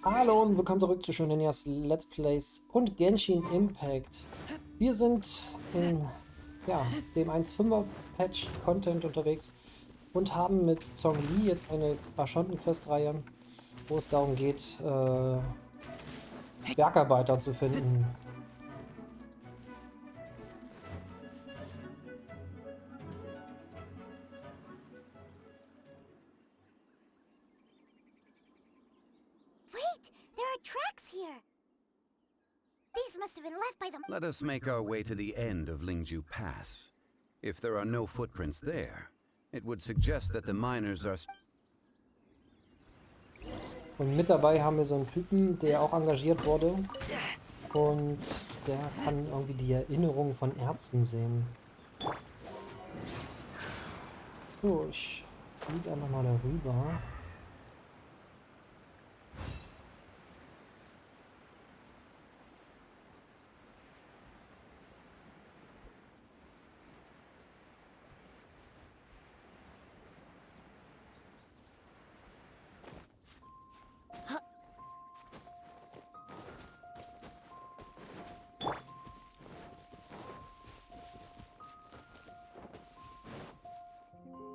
Hallo und willkommen zurück zu Shoninyas Let's Plays und Genshin Impact. Wir sind in dem 1.5er Patch Content unterwegs und haben mit Zhongli jetzt eine Quest-Reihe, wo es darum geht, Bergarbeiter zu finden. Wait! There are tracks here! These must have been left by the... Let us make our way to the end of Lingju Pass. If there are no footprints there, it would suggest that the miners are... Und mit dabei haben wir so einen Typen, der auch engagiert wurde und der kann irgendwie die Erinnerungen von Ärzten sehen. So, ich fliege einfach mal darüber.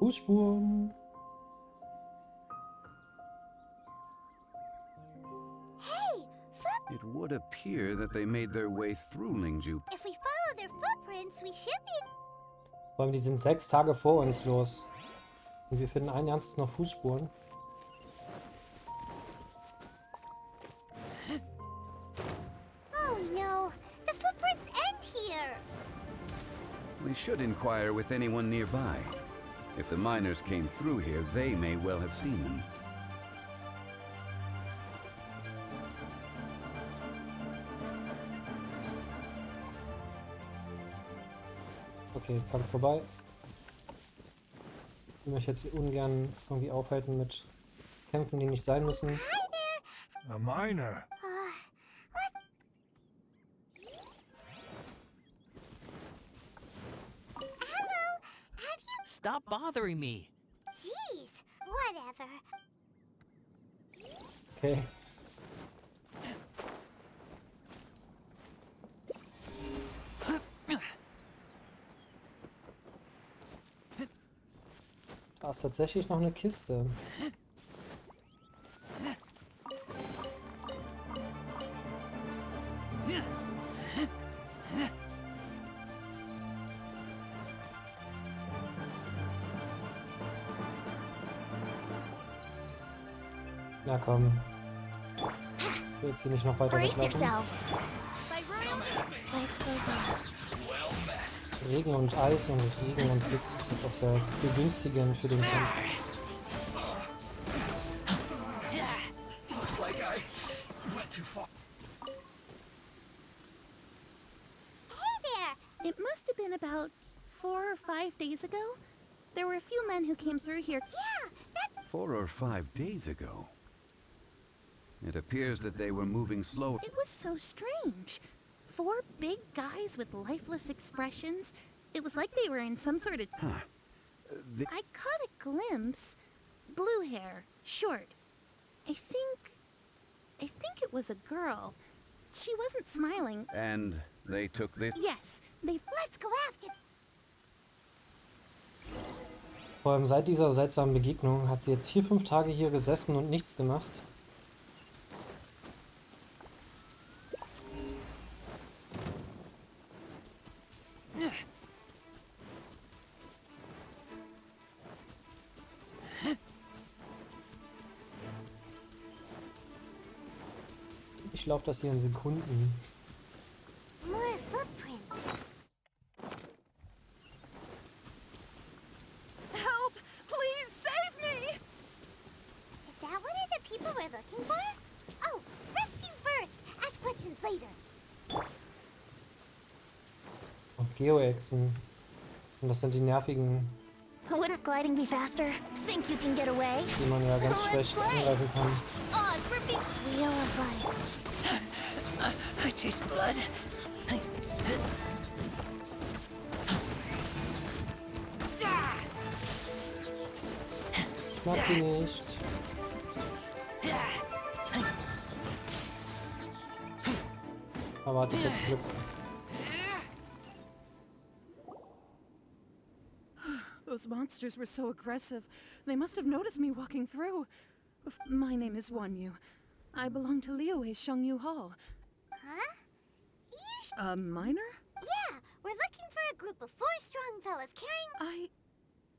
Fußspuren. Hey! It would appear that they made their way through Lingju. If we follow their footprints, we should be... Vor allem, die sind 6 Tage vor uns los. Und wir finden ein ernstes noch Fußspuren. Oh no! The footprints end here! We should inquire with anyone nearby. If the miners came through here, they may well have seen them. Okay, Kampf vorbei. Ich will mich jetzt ungern irgendwie aufhalten mit Kämpfen, die nicht sein müssen. Hi there! A miner. Hello! Have you... Stop bothering me. Jeez! Whatever. Okay. Da ist tatsächlich noch eine Kiste. Na komm. Ich will jetzt hier nicht noch weiter Brace weglaufen. yourself! Life goes on. Regen und Eis und Regen und Blitz ist jetzt auch sehr begünstigend für den Kampf. Looks like I went too far. Hey there! It must have been about 4 or 5 days ago. There were a few men who came through here. Yeah! That's... 4 or 5 days ago. It appears that they were moving slow. It was so strange. 4 big guys with lifeless expressions. It was like they were in some sort of... Huh. I caught a glimpse. Blue hair, short. I think it was a girl. She wasn't smiling. And they took this... Yes, they... Let's go after... Vor allem seit dieser seltsamen Begegnung hat sie jetzt 4-5 Tage hier gesessen und nichts gemacht. Ich laufe das hier in Sekunden. More footprints. Help! Please save me! Is that one of the people we're looking for? Oh, rescue first! Ask questions later. Und Geoexen. Und das sind die nervigen, Wouldn't gliding be faster? Think you can get away? die man ja ganz schlecht angreifen kann. Oz, we're big wheel of life. I taste blood. Ich mag die nicht. Aber hatte ich jetzt Glück. Those monsters were so aggressive. They must have noticed me walking through. My name is Wanyu. I belong to Liyue Shengyu Hall. Huh? You A miner? Yeah, we're looking for a group of 4 strong fellas carrying...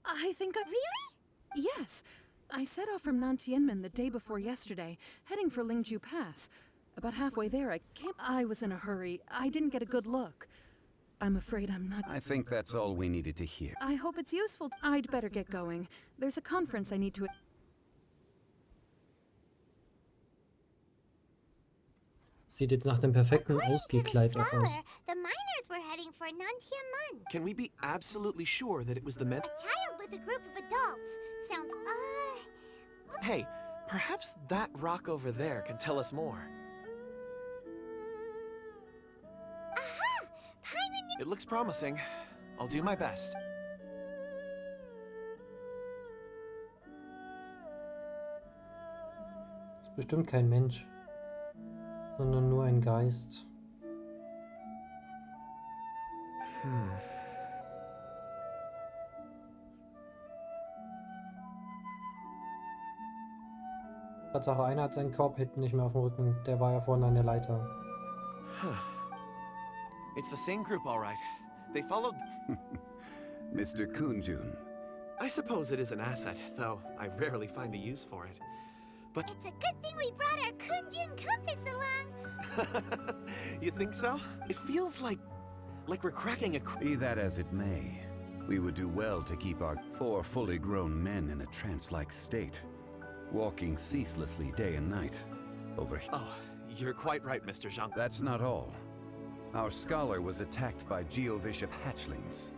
I think I... Really? Yes. I set off from Nantianmen the day before yesterday, heading for Lingju Pass. About halfway there, I was in a hurry. I didn't get a good look. I'm afraid I'm not... I think that's all we needed to hear. I hope it's useful. I'd better get going. There's a conference I need to... Sieht jetzt nach dem perfekten According to the Ausgehkleid auch aus. scholar, the miners were heading for Nantiamun. Can we be absolutely sure that it was the men? A child with a group of adults. Sounds, Hey, perhaps that rock over there can tell us more. Aha! Paimon, It looks promising. I'll do my best. Ist bestimmt kein Mensch, sondern nur ein Geist. Tatsache, einer hat seinen Korb hinten nicht mehr auf dem Rücken. Der war ja vorne an der Leiter. It's the same group, all right. They followed... Mr. Kunjun. I suppose it is an asset, though I rarely find a use for it. But... it's a good thing we brought our Kunjun compass along. You think so? It feels like we're cracking a... Be that as it may, we would do well to keep our 4 fully grown men in a trance-like state, walking ceaselessly day and night over here. Oh, you're quite right, Mr. Zhang. That's not all. Our scholar was attacked by Geovishap hatchlings,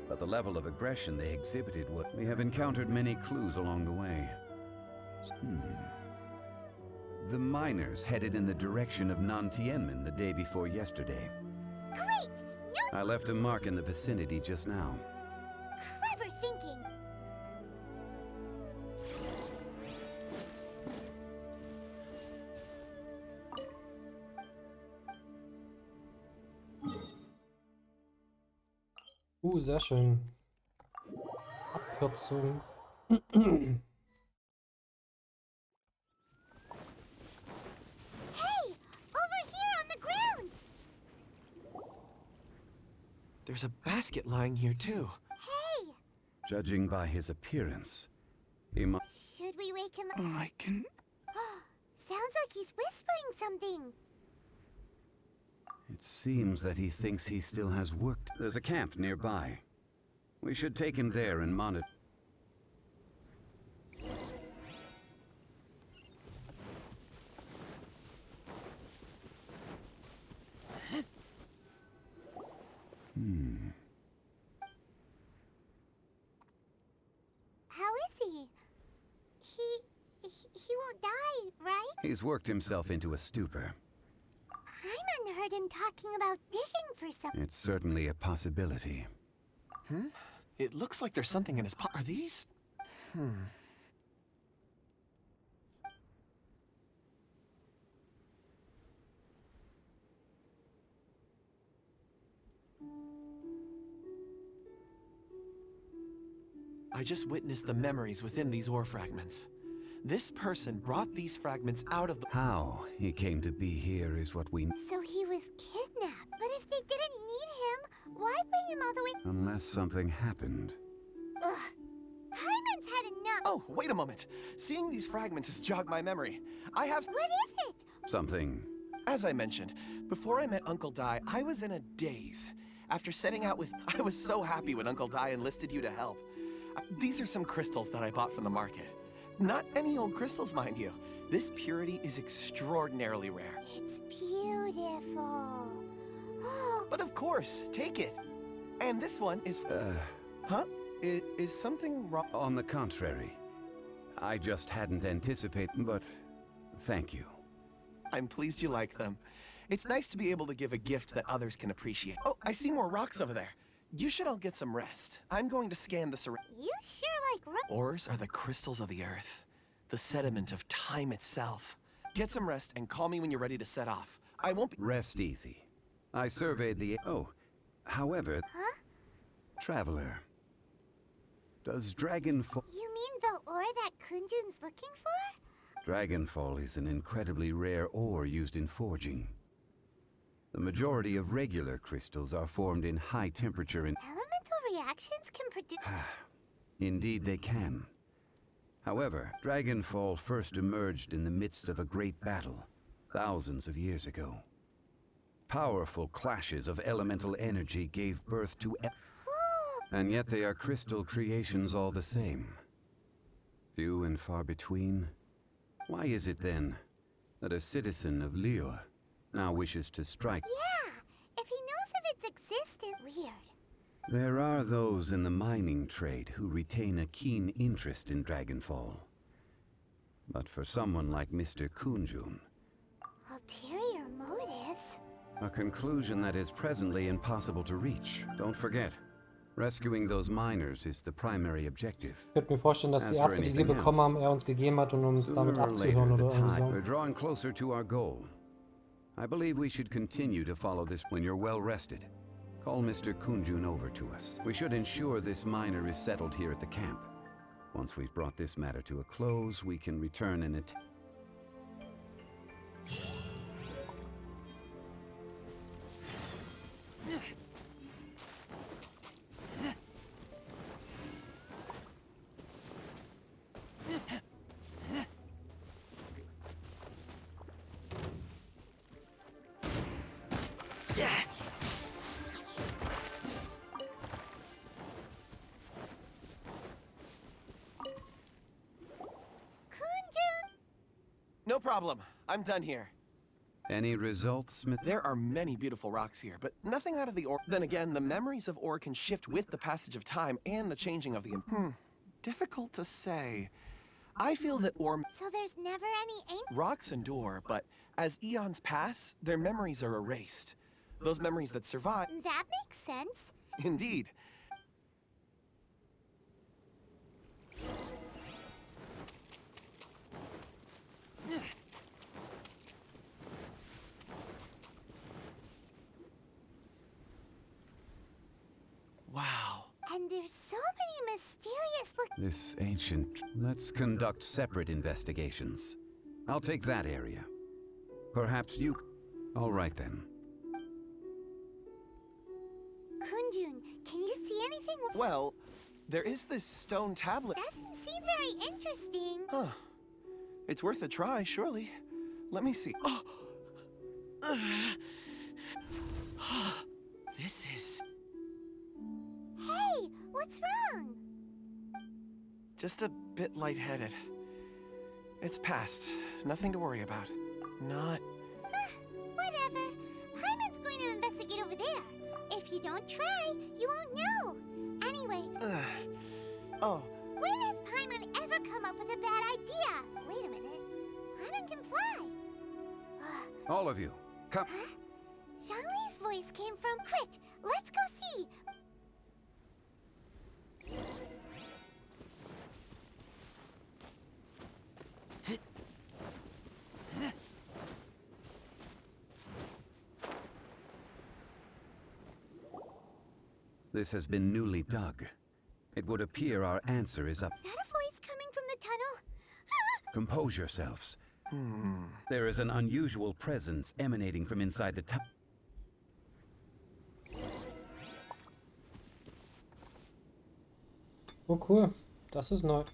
but the level of aggression they exhibited we have encountered many clues along the way. The miners headed in the direction of Nantianmen the day before yesterday. Great! No I left a mark in the vicinity just now. clever thinking. Sehr schön. Abkürzung. Hey! Over here on the ground! There's a basket lying here, too. Hey! Judging by his appearance, he must... Should we wake him up? I can... Sounds like he's whispering something. It seems that he thinks he still has work. There's a camp nearby. We should take him there and monitor. How is he? He won't die, right? He's worked himself into a stupor. Paimon heard him talking about digging for something. It's certainly a possibility. It looks like there's something in his pot. Are these... I just witnessed the memories within these ore fragments. This person brought these fragments out of the... How he came to be here is what we... So he was kidnapped. But if they didn't need him, why bring him all the way? Unless something happened. Ugh. Paimon's had enough. Oh, wait a moment. Seeing these fragments has jogged my memory. I have... What is it? Something... As I mentioned, before I met Uncle Dai, I was in a daze. After setting out with... I was so happy when Uncle Dai enlisted you to help. These are some crystals that I bought from the market. Not any old crystals, mind you. This purity is extraordinarily rare. It's beautiful. Oh, But of course, take it. And this one is... Huh? Is something wrong? On the contrary. I just hadn't anticipated, but... Thank you. I'm pleased you like them. It's nice to be able to give a gift that others can appreciate. Oh, I see more rocks over there. You should all get some rest. I'm going to scan the surroundings. you sure like Ores are the crystals of the earth, the sediment of time itself. Get some rest and call me when you're ready to set off. I won't be. Rest easy. I surveyed the... Oh, however... Huh? Traveler. Does Dragonfall... You mean the ore that Kunjun's looking for? Dragonfall is an incredibly rare ore used in forging. The majority of regular crystals are formed in high temperature and... Elemental reactions can produce... Indeed they can. However, Dragonfall first emerged in the midst of a great battle, thousands of years ago. Powerful clashes of elemental energy gave birth to... And yet they are crystal creations all the same. Few and far between. Why is it then that a citizen of Liyue now wishes to strike? Yeah, if he knows of its existence... Weird. There are those in the mining trade who retain a keen interest in Dragonfall. But for someone like Mr. Kunjun... Ulterior motives? A conclusion that is presently impossible to reach. Don't forget, rescuing those miners is the primary objective. Ich könnte mir vorstellen, dass die Ärzte, die wir bekommen haben, er uns gegeben hat, um uns damit Sooner or abzuhören later, oder the irgendwie time. so. We're drawing closer to our goal. I believe we should continue to follow this when you're well rested. Call Mr. Kunjun over to us. We should ensure this miner is settled here at the camp. Once we've brought this matter to a close, we can return and No problem. I'm done here. Any results, Smith? There are many beautiful rocks here, but nothing out of the ore. Then again, the memories of ore can shift with the passage of time and the changing of the... Difficult to say. I feel that ore... So there's never any ancient... Rocks endure, but as eons pass, their memories are erased. Those memories that survive... That makes sense. Indeed. Wow. And there's so many mysterious look... This ancient... Let's conduct separate investigations. I'll take that area. Perhaps you... All right then. Kunjun, can you see anything? Well, there is this stone tablet. Doesn't seem very interesting. Huh. It's worth a try, surely. Let me see. Oh! This is... Hey, what's wrong? just a bit lightheaded. It's past. Nothing to worry about. Not... Whatever. Paimon's going to investigate over there. If you don't try, you won't know. Anyway... Oh. When has Paimon ever come up with a bad idea? Wait a minute. Paimon can fly. All of you, come. Huh? Zhongli's voice came from... Quick, let's go see. This has been newly dug. It would appear our answer is up. Is that a voice coming from the tunnel? Compose yourselves. There is an unusual presence emanating from inside the tunnel. Oh cool, das ist neu.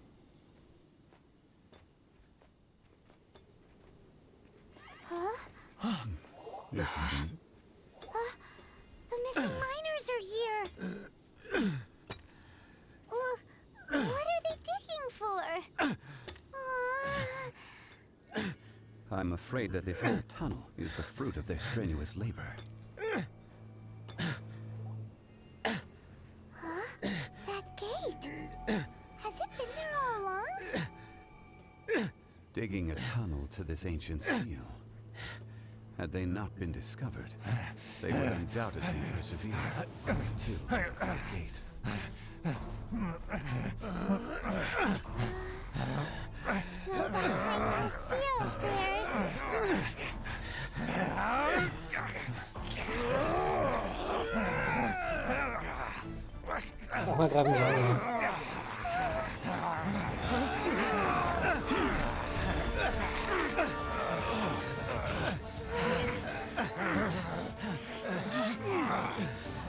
Listen. The missing miners are here. What are they digging for? I'm afraid that this whole tunnel is the fruit of their strenuous labor. That gate. Has it been there all along? Digging a tunnel to this ancient seal. Had they not been discovered, they would undoubtedly persevere until the gate. So behind the seal, there's... greifen sie an.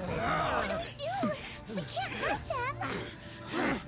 What do we do? We can't hurt them.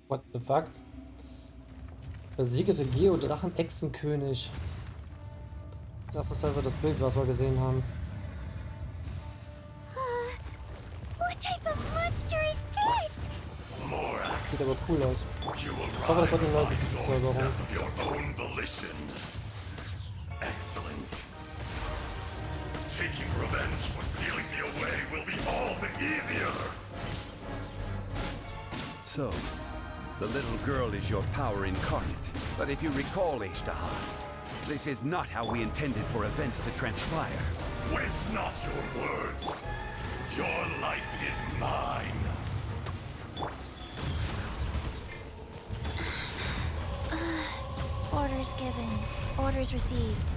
What the fuck? Besiegte Geodrachen-Echsenkönig. Das ist also das Bild, was wir gesehen haben. What type of monster is this? Sieht aber cool aus. You Ich hoffe, das wird eine neue arrived on Verzögerung. doorstep of your own volition. Excellent. Taking revenge for sealing me away will be all the easier. So, the little girl is your power incarnate. But if you recall, Ishtaha, this is not how we intended for events to transpire. Waste not your words. Your life is mine. Orders given. Orders received.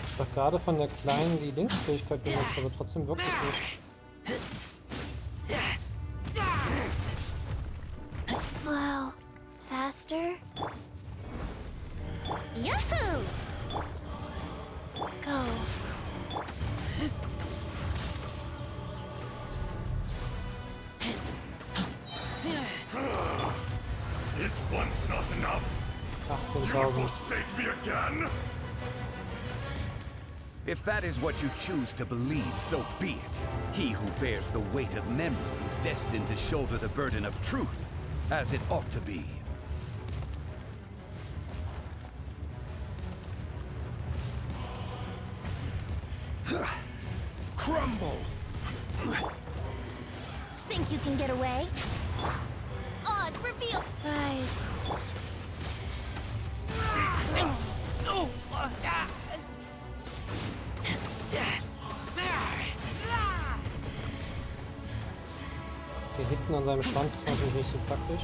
Ich dachte gerade von der Kleinen die Linksfähigkeit benutzt, aber trotzdem wirkt es nicht. Wow. Faster? Yahoo! Go. Is once not enough? You would 18.000. forsake me again? If that is what you choose to believe, so be it. He who bears the weight of memory is destined to shoulder the burden of truth, as it ought to be. Crumble! Think you can get away? Odds reveal. Rise. Hier hinten an seinem Schwanz ist natürlich nicht so praktisch.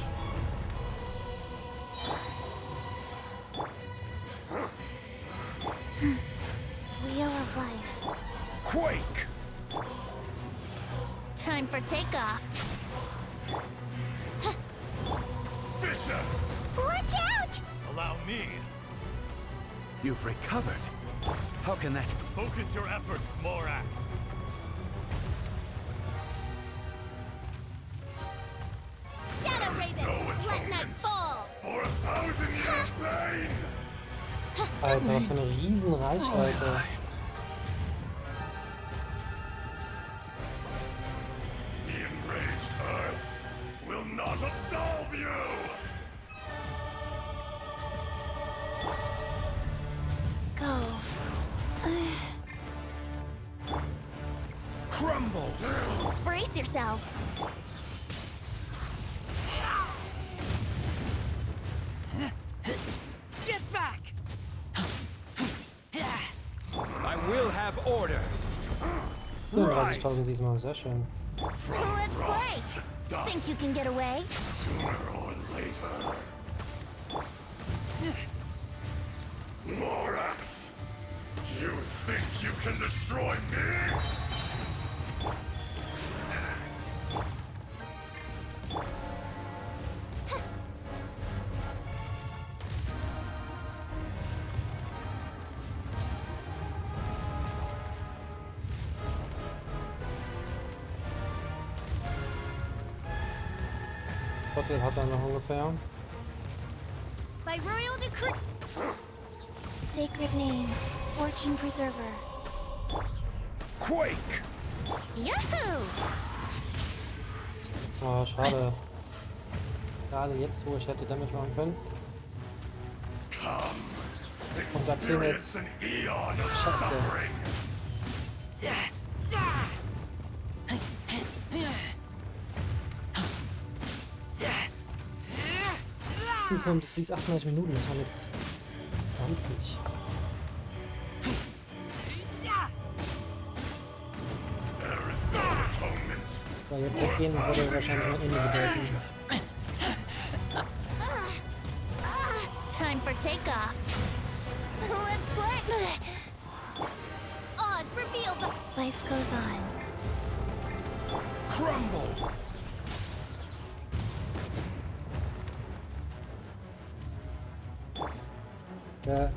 Wheel of life. Quake! Time for takeoff. Fisher! Watch out! Allow me. You've recovered. How can that... Focus your efforts, Morax. Shadow Raven, No let night atonement. fall. For 1,000-year pain! Alter, was für eine riesen Reichweite. The enraged Earth will not absolve you! Go. Crumble! Brace yourselves. Get back! I will have order! 34.000 diesmal, sehr schön. Let's play. Think you can get away? Sooner or later. Morax! You think you can destroy me? Viertel hat er noch ungefähr. By royal decree. Sacred name, fortune preserver. Quake! Yahoo! Oh, schade. Gerade jetzt, wo ich hätte Damage machen können. Und da klingelt's. Scheiße. Zukommt, es hieß 38 Minuten, das waren jetzt 20. So, jetzt weggehen würde wahrscheinlich mein Ende bedeuten. Time for takeoff. Let's play. Oz, reveal the... Life goes on. Crumble! Ja.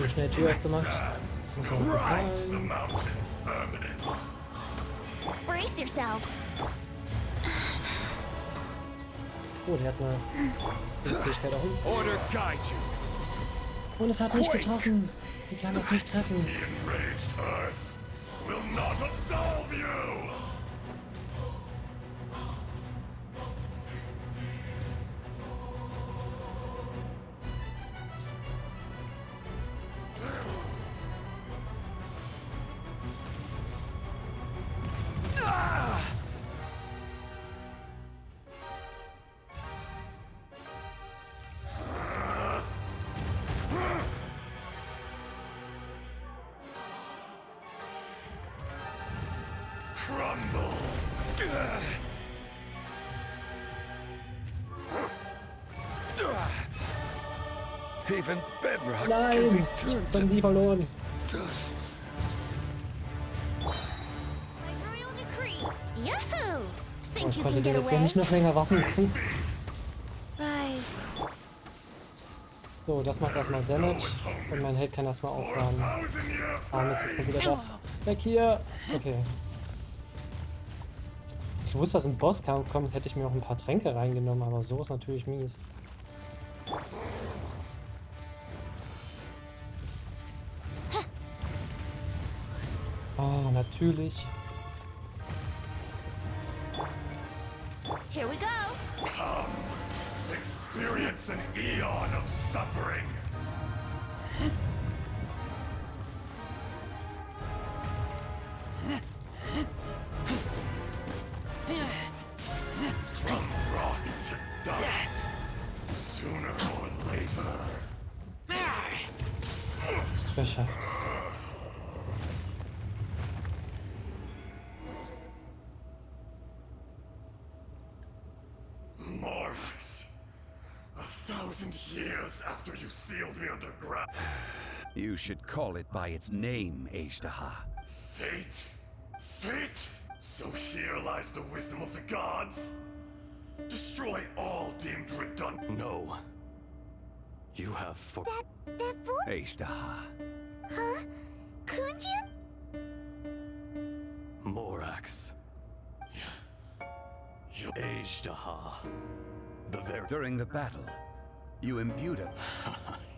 Schnell Tür aufgemacht. Das muss man bezahlen. Brace yourself. Oh, der hat eine Fähigkeit auch. Order guide you. Und es hat mich getroffen. Wie kann das nicht treffen? The enraged Earth will not absolve you! Crumble! Even bedrock can be Nein! Ich turned hab to die verloren. dust. Royal decree. Yahoo! Oh, Think ich you konnte can den get jetzt ja away? nicht noch länger warten lassen. Rise. So, das macht erstmal Damage. Und mein Held kann erstmal aufladen. Arm ist jetzt mal wieder das. Weg hier! Okay. Ich wusste, dass ein Bosskampf kommt, hätte ich mir auch ein paar Tränke reingenommen, aber so ist natürlich mies. Oh, natürlich. Here we go. Come, experience an eon of suffering. From rock to dust, sooner or later. Geschafft. Morax, 1,000 years after you sealed me underground. You should call it by its name, Ashtaha. Fate? Fate? So here lies the wisdom of the gods. Destroy all deemed redundant. No. You have for. That voice, Ashtaha. huh? Could you? Morax. You Ashtaha. The very. During the battle, you imbued a...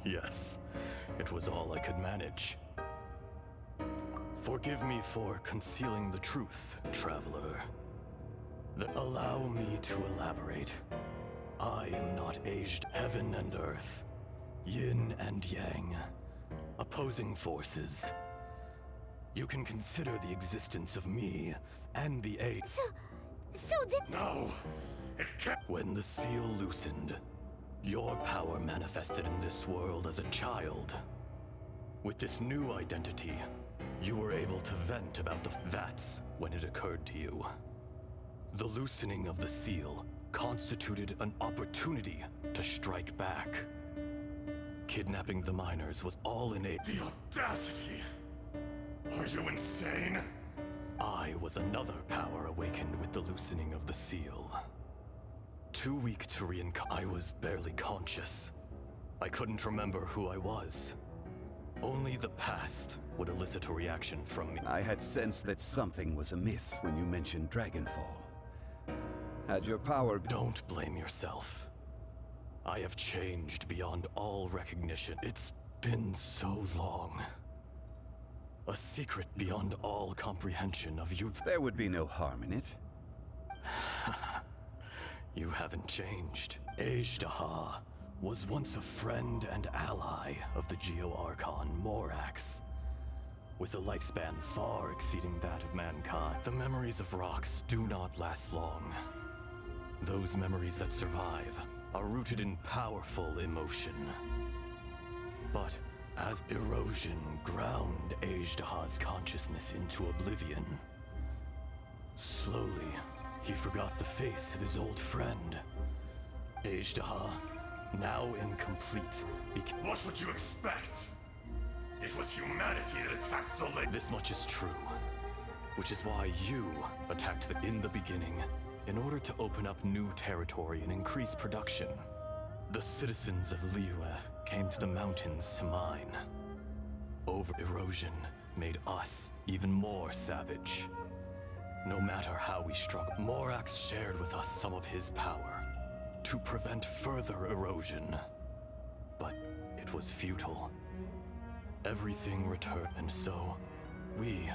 Yes. It was all I could manage. Forgive me for concealing the truth, traveler. Allow me to elaborate. I am not aged heaven and earth, yin and yang, opposing forces. You can consider the existence of me and the age. So then... No, it can't. When the seal loosened, your power manifested in this world as a child. With this new identity, you were able to vent about That's when it occurred to you. The loosening of the seal constituted an opportunity to strike back. Kidnapping the miners was all in a... The audacity! Are you insane? I was another power awakened with the loosening of the seal. Too weak to I was barely conscious. I couldn't remember who I was. Only the past would elicit a reaction from me. I had sensed that something was amiss when you mentioned Dragonfall. Had your power Don't blame yourself. I have changed beyond all recognition. It's been so long. A secret beyond all comprehension of youth. There would be no harm in it. You haven't changed. Ajdaha was once a friend and ally of the Geo-Archon Morax, with a lifespan far exceeding that of mankind. The memories of rocks do not last long. Those memories that survive are rooted in powerful emotion. But as erosion ground Ajdaha's consciousness into oblivion, slowly he forgot the face of his old friend. Ajdaha, now incomplete, What would you expect? It was humanity that attacked the lake. This much is true, which is why you attacked in the beginning, in order to open up new territory and increase production. The citizens of Liyue came to the mountains to mine. Over erosion made us even more savage. No matter how we struggled, Morax shared with us some of his power to prevent further erosion. But it was futile. Everything returned, and so we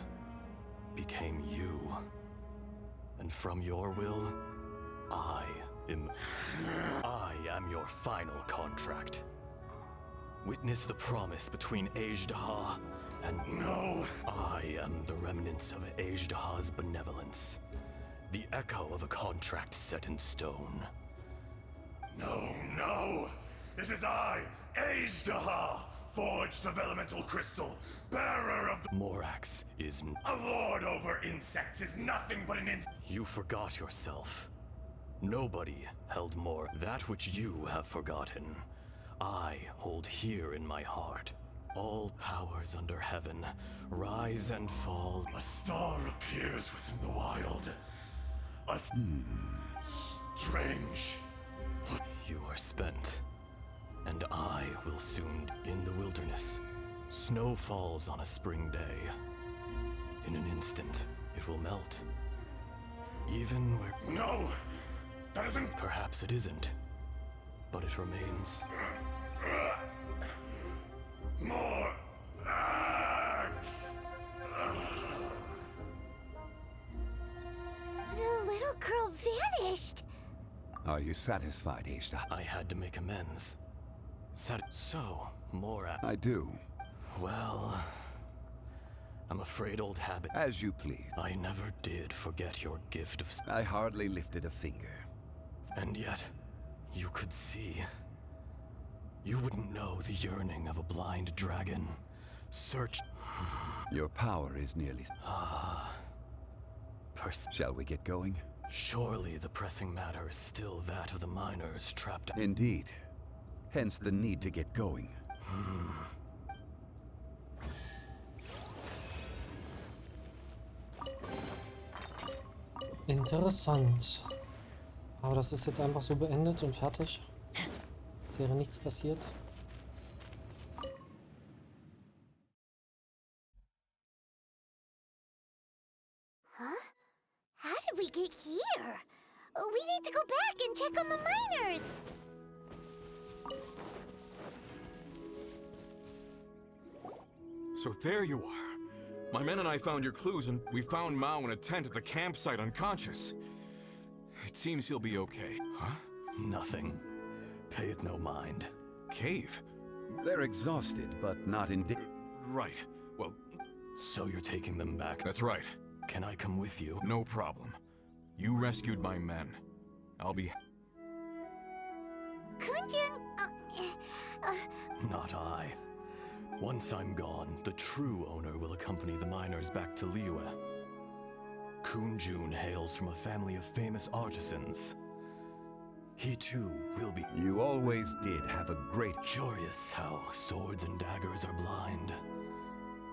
became you. And from your will, I am your final contract. Witness the promise between Ajdaha and... No! I am the remnants of Ajdaha's benevolence. The echo of a contract set in stone. No, no! It is I, Ajdaha, forged of elemental crystal, bearer of the... Morax is... A lord over insects is nothing but an You forgot yourself. Nobody held more. That which you have forgotten, I hold here in my heart. All powers under heaven rise and fall. A star appears within the wild. Strange. You are spent, and I will soon in the wilderness. Snow falls on a spring day. In an instant, it will melt. Even where... No! That isn't... Perhaps it isn't, but it remains. More axe! The little girl vanished. Are you satisfied, Ajdaha? I had to make amends. So, Morax... I do. Well... I'm afraid old habit... As you please. I never did forget your gift of... I hardly lifted a finger. And yet, you could see. You wouldn't know the yearning of a blind dragon. Search... Your power is nearly... Shall we get going? Surely the pressing matter is still that of the miners trapped... Indeed. Hence the need to get going. Interessant. Aber das ist jetzt einfach so beendet und fertig. Als wäre nichts passiert. Huh? How did we get here? We need to go back and check on the miners. So there you are. My men and I found your clues, and we found Mao in a tent at the campsite unconscious. It seems he'll be okay. Huh? Nothing. Pay it no mind. Cave? They're exhausted, but not in... Right. Well... So you're taking them back? That's right. Can I come with you? No problem. You rescued my men. I'll be... Kunjun... Not I. Once I'm gone, the true owner will accompany the miners back to Liyue. Kunjun hails from a family of famous artisans. He too will be... You always did have a great... Curious how swords and daggers are blind.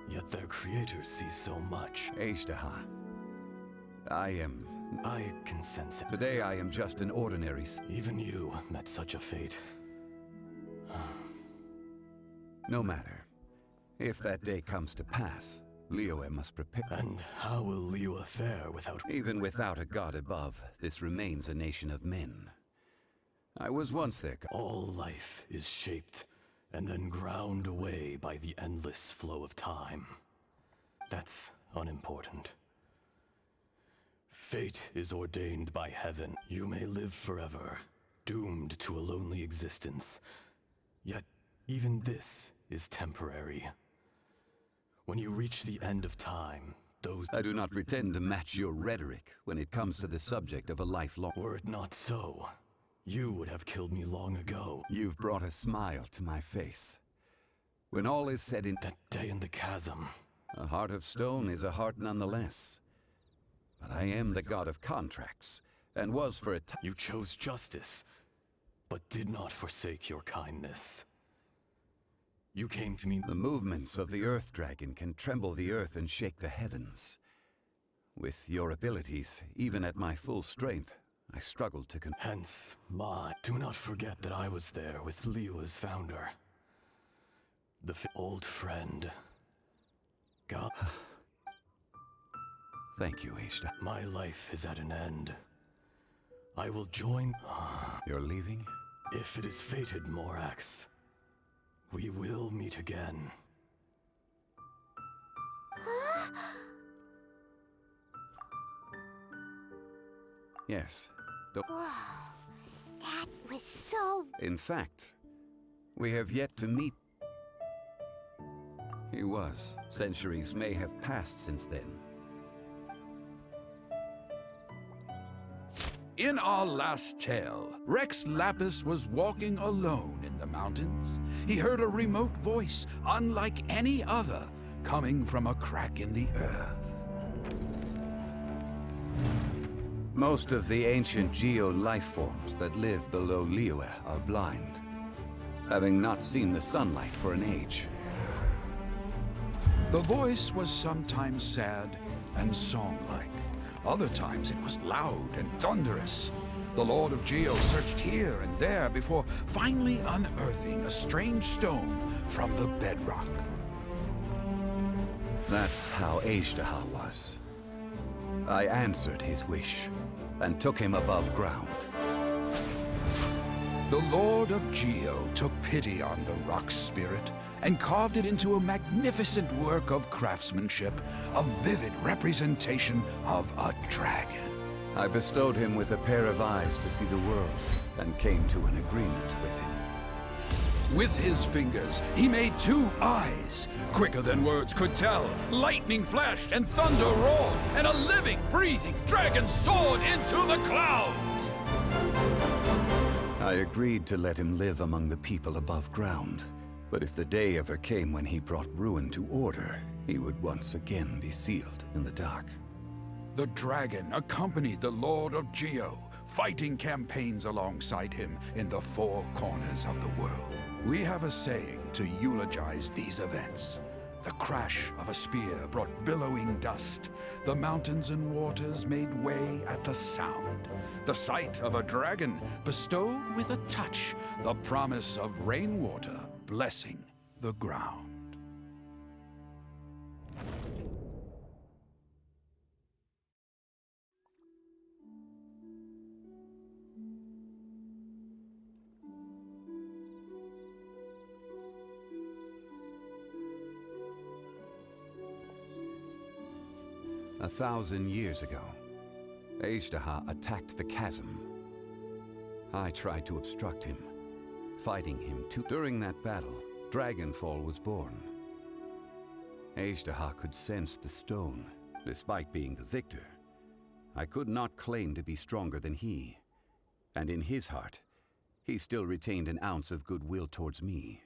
Yet their creators see so much. Ajdaha. I can sense it. Today I am just an ordinary... Even you met such a fate. No matter. If that day comes to pass, Liyue must prepare. And how will Liyue fare without... Even without a god above, this remains a nation of men. I was once their god. All life is shaped and then ground away by the endless flow of time. That's unimportant. Fate is ordained by heaven. You may live forever, doomed to a lonely existence. Yet, even this is temporary. When you reach the end of time, those... I do not pretend to match your rhetoric when it comes to the subject of a lifelong... Were it not so, you would have killed me long ago. You've brought a smile to my face. When all is said in... That day in the chasm. A heart of stone is a heart nonetheless. But I am the god of contracts, and was for a time... You chose justice, but did not forsake your kindness. You came to me... The movements of the Earth Dragon can tremble the earth and shake the heavens. With your abilities, even at my full strength, I struggled to Hence, do not forget that I was there with Liyue's founder. The old friend. God... Thank you, Ashta. My life is at an end. I will join... You're leaving? If it is fated, Morax, we will meet again. Yes. Whoa, that was so... In fact, we have yet to meet. He was. Centuries may have passed since then. In our last tale, Rex Lapis was walking alone in the mountains. He heard a remote voice, unlike any other, coming from a crack in the earth. Most of the ancient geo life forms that live below Liyue are blind, having not seen the sunlight for an age. The voice was sometimes sad and song-like. Other times it was loud and thunderous. The Lord of Geo searched here and there before finally unearthing a strange stone from the bedrock. That's how Ashta was. I answered his wish and took him above ground. The Lord of Geo took pity on the rock spirit and carved it into a magnificent work of craftsmanship, a vivid representation of a dragon. I bestowed him with a pair of eyes to see the world and came to an agreement with him. With his fingers, he made 2 eyes, quicker than words could tell. Lightning flashed and thunder roared, and a living, breathing dragon soared into the clouds. I agreed to let him live among the people above ground. But if the day ever came when he brought ruin to order, he would once again be sealed in the dark. The dragon accompanied the Lord of Geo, fighting campaigns alongside him in the 4 corners of the world. We have a saying to eulogize these events. The crash of a spear brought billowing dust. The mountains and waters made way at the sound. The sight of a dragon bestowed with a touch the promise of rainwater blessing the ground. A 1,000 years ago, Ashta attacked the chasm. I tried to obstruct him, fighting him too. During that battle, Dragonfall was born. Ashta could sense the stone. Despite being the victor, I could not claim to be stronger than he. And in his heart, he still retained an ounce of goodwill towards me.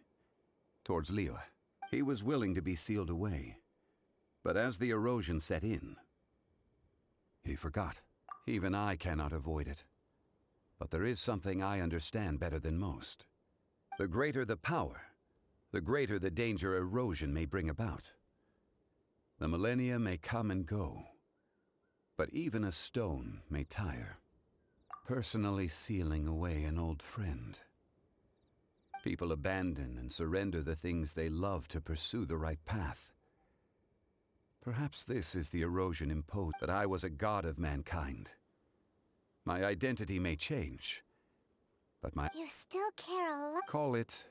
Towards Liyue. He was willing to be sealed away. But as the erosion set in, he forgot. Even I cannot avoid it. But there is something I understand better than most. The greater the power, the greater the danger erosion may bring about. The millennia may come and go, but even a stone may tire. Personally sealing away an old friend. People abandon and surrender the things they love to pursue the right path. Perhaps this is the erosion imposed, that I was a god of mankind. My identity may change, but my... You still care a lot. Call it,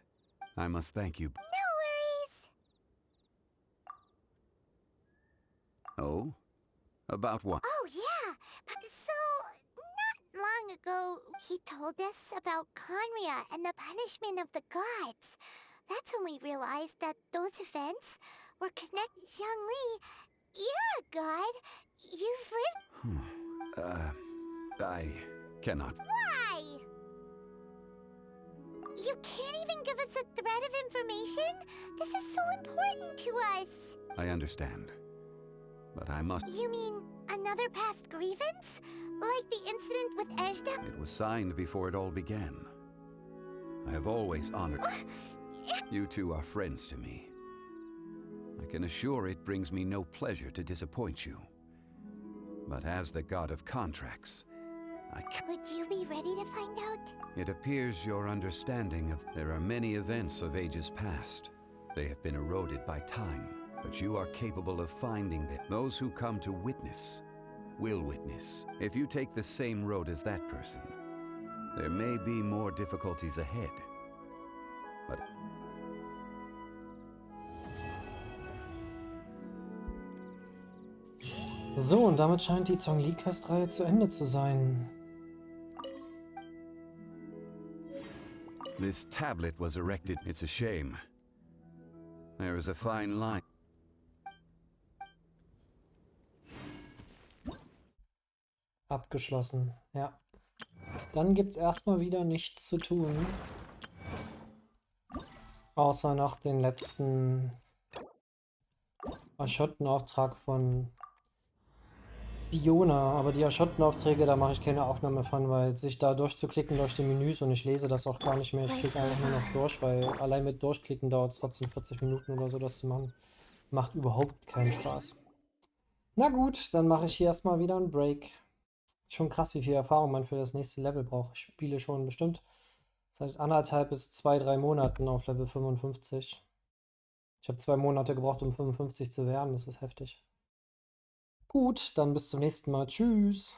I must thank you. No worries. Oh? About what? Oh, yeah. So, not long ago, he told us about Conria and the punishment of the gods. That's when we realized that those events were connected. Zhongli, you're a god. You've lived... I cannot. Why? You can't even give us a thread of information? This is so important to us. I understand. But I must... You mean another past grievance? Like the incident with Ejda? It was signed before it all began. I have always honored... You two are friends to me. I can assure it brings me no pleasure to disappoint you. But as the god of contracts, I can't... Would you be ready to find out? It appears your understanding of... There are many events of ages past. They have been eroded by time, but you are capable of finding them. Those who come to witness will witness. If you take the same road as that person, there may be more difficulties ahead. But... So, und damit scheint die Zhongli-Quest-Reihe zu Ende zu sein. This tablet was erected. It's a shame. There is a fine line. Abgeschlossen, ja. Dann gibt's erstmal wieder nichts zu tun. Außer nach den letzten Aschottenauftrag von Diona. Aber die Aschottenaufträge, da mache ich keine Aufnahme von, weil sich da durchzuklicken durch die Menüs und ich lese das auch gar nicht mehr. Ich klicke einfach nur noch durch, weil allein mit Durchklicken dauert es trotzdem 40 Minuten oder so, das zu machen. Macht überhaupt keinen Spaß. Na gut, dann mache ich hier erstmal wieder einen Break. Schon krass, wie viel Erfahrung man für das nächste Level braucht. Ich spiele schon bestimmt seit 1,5 bis 2-3 Monaten auf Level 55. Ich habe 2 Monate gebraucht, um 55 zu werden. Das ist heftig. Gut, dann bis zum nächsten Mal. Tschüss.